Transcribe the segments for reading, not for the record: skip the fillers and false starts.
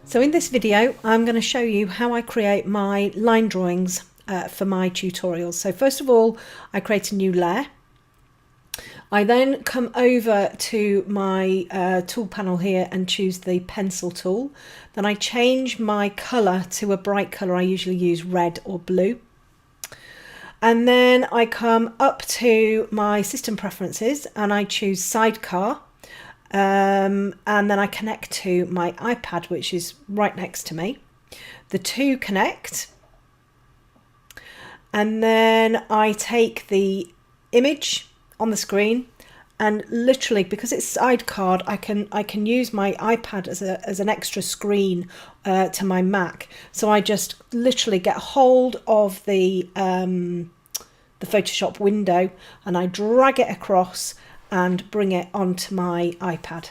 So in this video, I'm going to show you how I create my line drawings for my tutorials. So first of all, I create a new layer. I then come over to my tool panel here and choose the pencil tool. Then I change my colour to a bright colour. I usually use red or blue. And then I come up to my system preferences and I choose Sidecar. And then I connect to my iPad, which is right next to me. The two connect, and then I take the image on the screen, and literally, because it's Sidecar, I can use my iPad as an extra screen to my Mac. So I just literally get hold of the Photoshop window and I drag it across and bring it onto my iPad.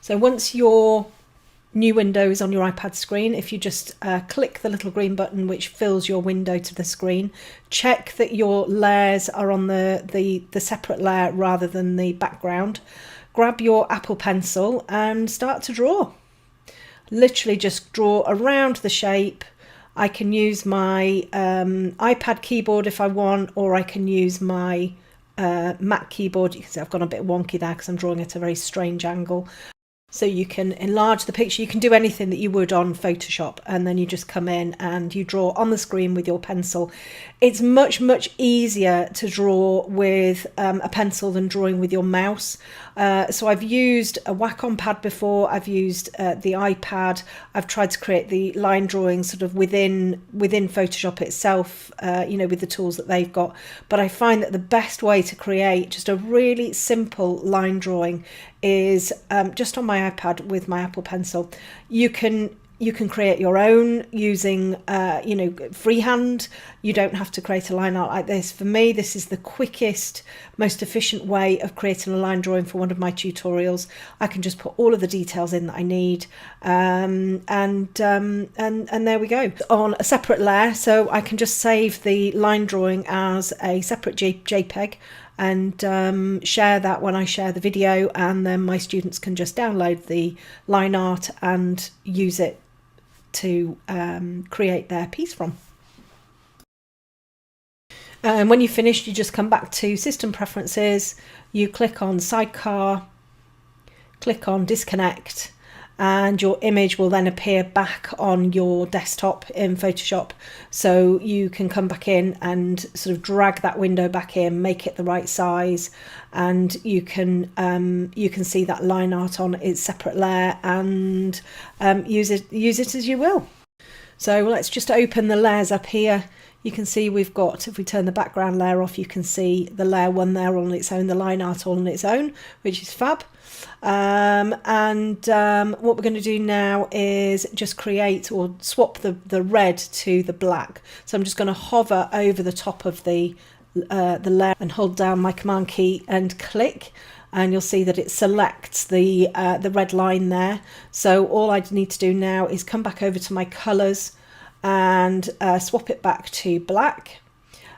So once your new window is on your iPad screen, if you just click the little green button which fills your window to the screen, check that your layers are on the separate layer rather than the background. Grab your Apple Pencil and start to draw. Literally just draw around the shape. I can use my iPad keyboard if I want, or I can use my Mac keyboard. You can see I've gone a bit wonky there because I'm drawing at a very strange angle. So you can enlarge the picture, you can do anything that you would on Photoshop, and then you just come in and you draw on the screen with your pencil. It's much easier to draw with a pencil than drawing with your mouse. So I've used a Wacom pad before, I've used the iPad, I've tried to create the line drawing sort of within Photoshop itself, you know, with the tools that they've got. But I find that the best way to create just a really simple line drawing is just on my iPad with my Apple Pencil. You can create your own using you know, freehand. You don't have to create a line art like this. For me, this is the quickest, most efficient way of creating a line drawing for one of my tutorials. I can just put all of the details in that I need, and there we go, on a separate layer. So I can just save the line drawing as a separate JPEG and share that when I share the video, and then my students can just download the line art and use it to create their piece from. And when you've finished, you just come back to System Preferences, you click on Sidecar, click on Disconnect, and your image will then appear back on your desktop in Photoshop. So you can come back in and sort of drag that window back in, make it the right size, and you can see that line art on its separate layer and use it as you will. So let's just open the layers up here. You can see we've got, if we turn the background layer off, you can see the layer one there all on its own, the line art all on its own, which is fab. What we're going to do now is just create or swap the red to the black. So I'm just going to hover over the top of the layer and hold down my command key and click, and you'll see that it selects the red line there. So all I need to do now is come back over to my colours and swap it back to black,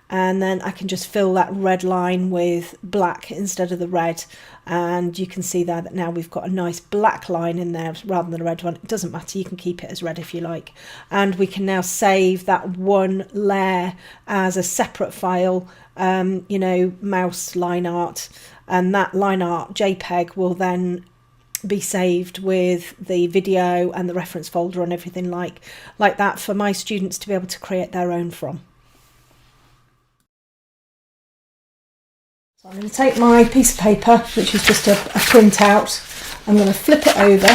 and then I can just fill that red line with black instead of the red, and you can see there that now we've got a nice black line in there rather than a red one. It doesn't matter, you can keep it as red if you like, and we can now save that one layer as a separate file, you know, mouse line art, and that line art JPEG will then be saved with the video and the reference folder and everything like that for my students to be able to create their own from. So I'm going to take my piece of paper, which is just a print out. I'm going to flip it over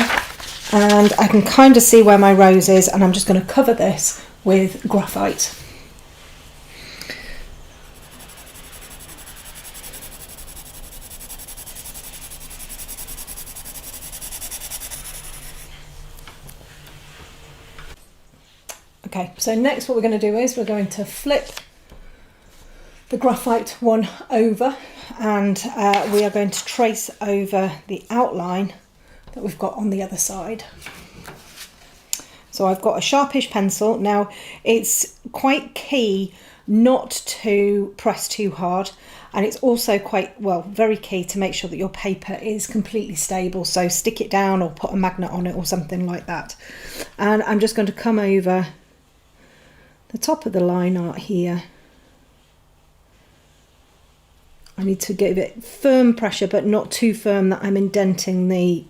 and I can kind of see where my rose is, and I'm just going to cover this with graphite. Okay, so next what we're going to do is we're going to flip the graphite one over, and we are going to trace over the outline that we've got on the other side. So I've got a sharpish pencil. Now it's quite key not to press too hard. And it's also quite, well, very key to make sure that your paper is completely stable. So stick it down or put a magnet on it or something like that. And I'm just going to come over the top of the line art here. I need to give it firm pressure, but not too firm that I'm indenting the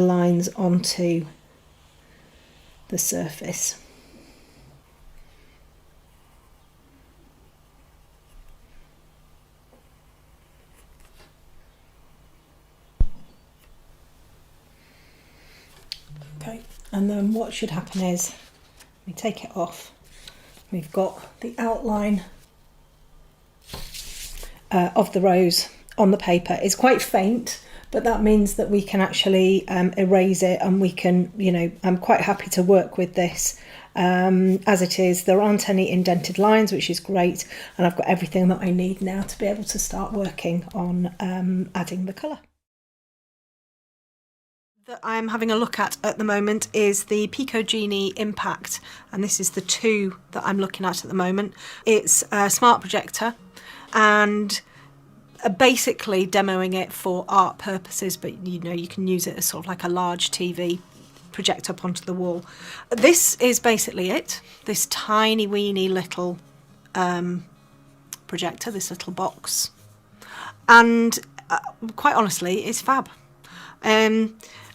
lines onto the surface. Okay, and then what should happen is we take it off. We've got the outline of the rose on the there. It's quite faint, but that means that we can actually erase it, and we can, you know, I'm quite happy to work with this as it is. There aren't any indented lines, which is great, and I've got everything that I need now to be able to start working on adding the colour. That I'm having a look at the moment is the Pico Genie Impact, and this is the 2 that I'm looking at the moment. It's a smart projector, and basically demoing it for art purposes, but you know, you can use it as sort of like a large TV project up onto the wall. This is basically it, this tiny weeny little projector, this little box, and quite honestly it's fab.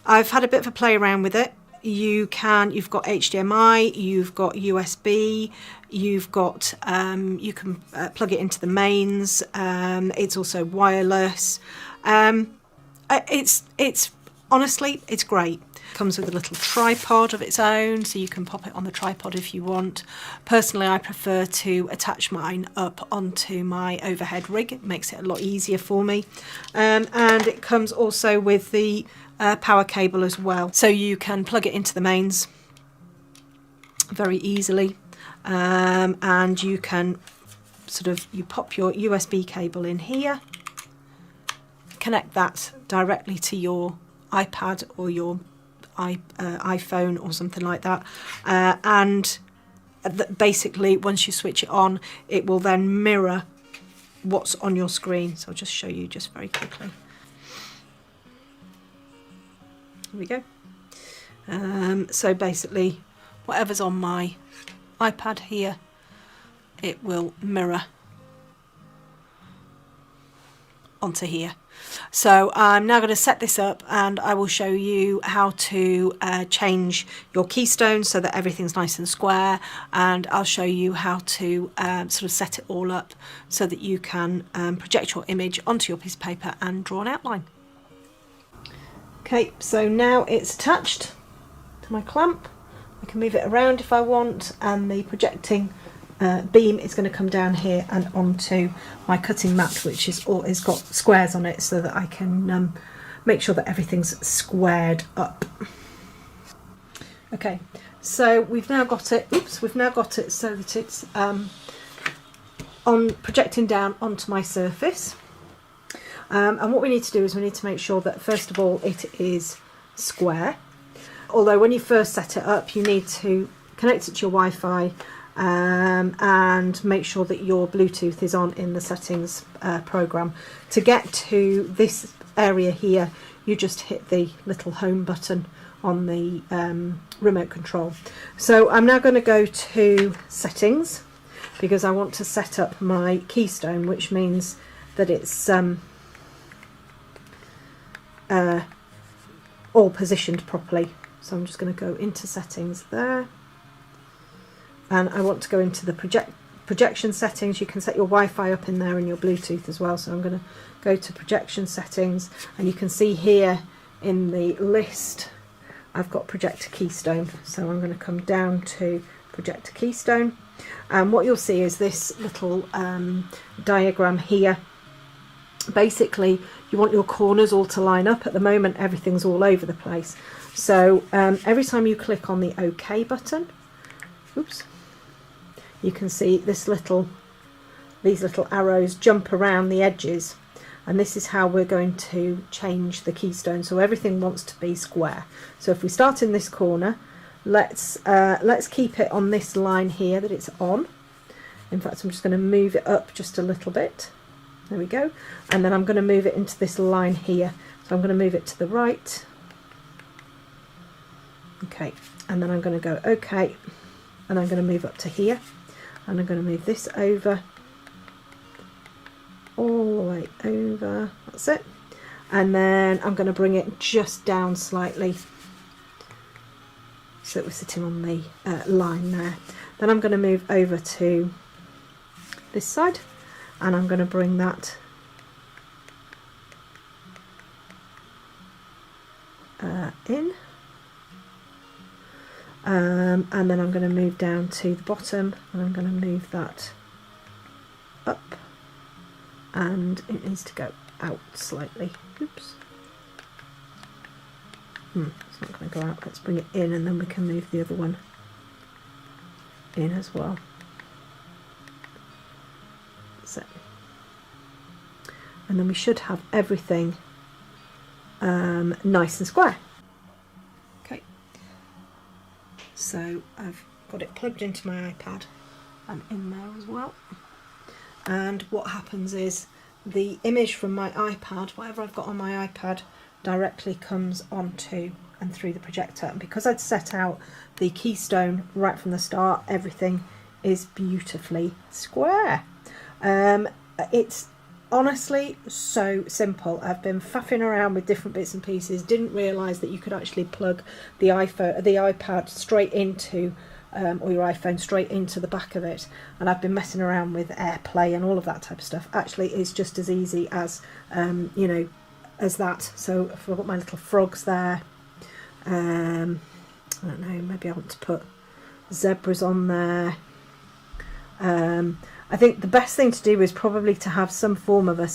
I've had a bit of a play around with it. You've got HDMI, you've got USB, you've got you can plug it into the mains. It's also wireless. It's honestly, it's great. It comes with a little tripod of its own, so you can pop it on the tripod if you want. Personally, I prefer to attach mine up onto my overhead rig. It makes it a lot easier for me. And it comes also with the power cable as well, so you can plug it into the mains very easily, and you can you pop your USB cable in here, connect that directly to your iPad or your iPhone or something like that, and basically once you switch it on, it will then mirror what's on your screen. So I'll just show you just very quickly. Here we go. So basically whatever's on my iPad here, it will mirror onto here. So I'm now going to set this up, and I will show you how to change your keystone so that everything's nice and square, and I'll show you how to sort of set it all up so that you can project your image onto your piece of paper and draw an outline. Okay, so now it's attached to my clamp. I can move it around if I want, and the projecting beam is going to come down here and onto my cutting mat, which is got squares on it, so that I can make sure that everything's squared up. Okay, so we've now got it. We've now got it so that it's projecting down onto my surface. And what we need to do is we need to make sure that first of all it is square. Although when you first set it up, you need to connect it to your Wi-Fi and make sure that your Bluetooth is on in the settings program. To get to this area here, you just hit the little home button on the remote control. So I'm now going to go to settings, because I want to set up my keystone, which means that it's all positioned properly. So I'm just going to go into settings there, and I want to go into the projection settings. You can set your Wi-Fi up in there and your Bluetooth as well. So I'm going to go to projection settings, and you can see here in the list I've got projector keystone. So I'm going to come down to projector keystone, and what you'll see is this little diagram here. Basically you want your corners all to line up. At the moment everything's all over the place, so every time you click on the OK button, you can see these little arrows jump around the edges, and this is how we're going to change the keystone. So everything wants to be square. So if we start in this corner, let's keep it on this line here that it's on, In fact, I'm just going to move it up just a little bit. There we go. And then I'm going to move it into this line here. So I'm going to move it to the right. Okay, and then I'm going to go okay, and I'm going to move up to here, and I'm going to move this over, all the way over, that's it. And then I'm going to bring it just down slightly so that we're sitting on the line there. Then I'm going to move over to this side, and I'm going to bring that in. And then I'm going to move down to the bottom, and I'm going to move that up, and it needs to go out slightly. Oops. It's not going to go out. Let's bring it in, and then we can move the other one in as well. So, and then we should have everything nice and square. Okay, so I've got it plugged into my iPad and in there as well. And what happens is the image from my iPad, whatever I've got on my iPad, directly comes onto and through the projector. And because I'd set out the Keystone right from the start, everything is beautifully square. It's honestly so simple. I've been faffing around with different bits and pieces, didn't realise that you could actually plug the iPad straight into or your iPhone straight into the back of it, and I've been messing around with AirPlay and all of that type of stuff. Actually, it's just as easy as you know, as that. So if I've got my little frogs there, I don't know, maybe I want to put zebras on there. I think the best thing to do is probably to have some form of a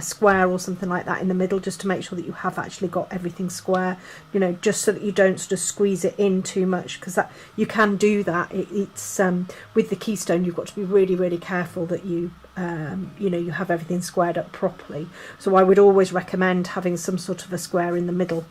square or something like that in the middle, just to make sure that you have actually got everything square, you know, just so that you don't sort of squeeze it in too much, because that you can do that. It's with the Keystone, you've got to be really, really careful that you you know, you have everything squared up properly. So I would always recommend having some sort of a square in the middle,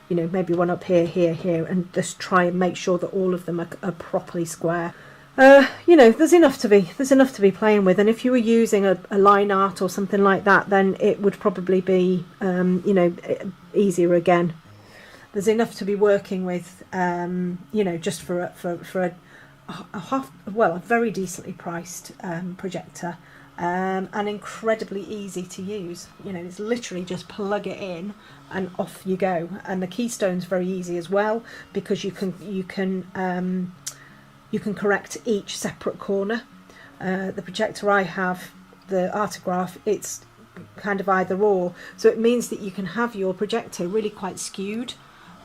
you know, maybe one up here, here, here, and just try and make sure that all of them are properly square. You know, there's enough to be playing with, and if you were using a line art or something like that, then it would probably be you know, easier again. There's enough to be working with, you know, just for a very decently priced projector, and incredibly easy to use. You know, it's literally just plug it in and off you go. And the Keystone's very easy as well, because you can correct each separate corner. The projector I have, the Artograph, it's kind of either or, so it means that you can have your projector really quite skewed,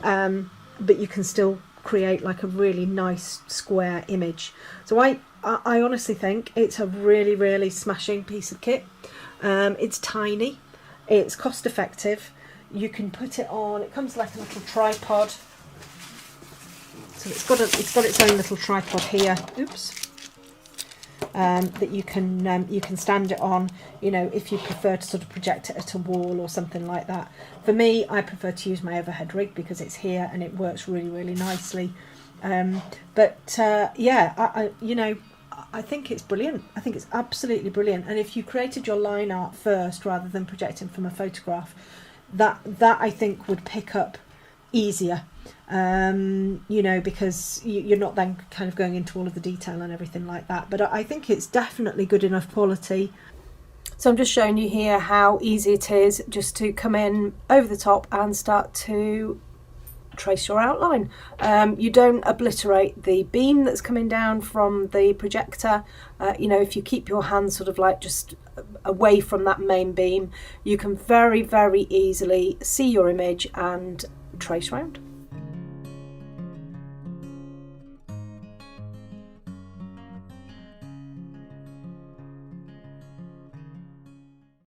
but you can still create like a really nice square image. So I honestly think it's a really, really smashing piece of kit. It's tiny, it's cost effective, you can put it on, it comes like a little tripod. So it's got its own little tripod here. Oops. That you can stand it on, you know, if you prefer to sort of project it at a wall or something like that. For me, I prefer to use my overhead rig because it's here and it works really, really nicely. Yeah, I you know, I think it's brilliant. I think it's absolutely brilliant. And if you created your line art first rather than projecting from a photograph, that I think would pick up easier, you know, because you're not then kind of going into all of the detail and everything like that. But I think it's definitely good enough quality. So I'm just showing you here how easy it is just to come in over the top and start to trace your outline. You don't obliterate the beam that's coming down from the projector. You know, if you keep your hand sort of like just away from that main beam, you can very, very easily see your image and trace round.